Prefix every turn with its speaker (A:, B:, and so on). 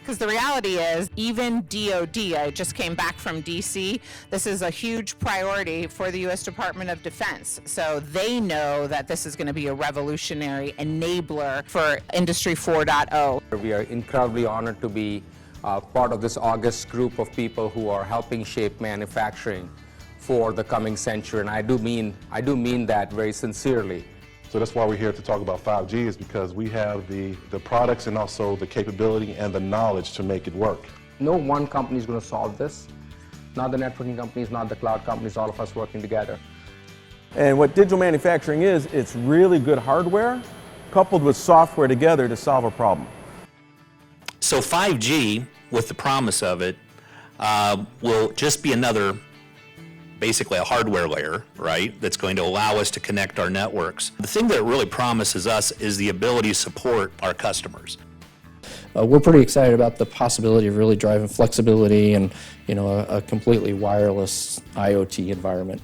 A: Because the reality is, even DoD, I just came back from DC, this is a huge priority for the U.S. Department of Defense. So they know that this is going to be a revolutionary enabler for Industry 4.0.
B: We are incredibly honored to be part of this august group of people who are helping shape manufacturing for the coming century, and I do mean that very sincerely.
C: So that's why we're here to talk about 5G, is because we have the products and also the capability and the knowledge to make it work.
B: No one company is going to solve this, not the networking companies, not the cloud companies, all of us working together.
D: And what digital manufacturing is, it's really good hardware coupled with software together to solve a problem.
E: So 5G, with the promise of it, will just be another, basically a hardware layer, right, that's going to allow us to connect our networks. The thing that it really promises us is the ability to support our customers.
F: We're pretty excited about the possibility of really driving flexibility and, a completely wireless IoT environment.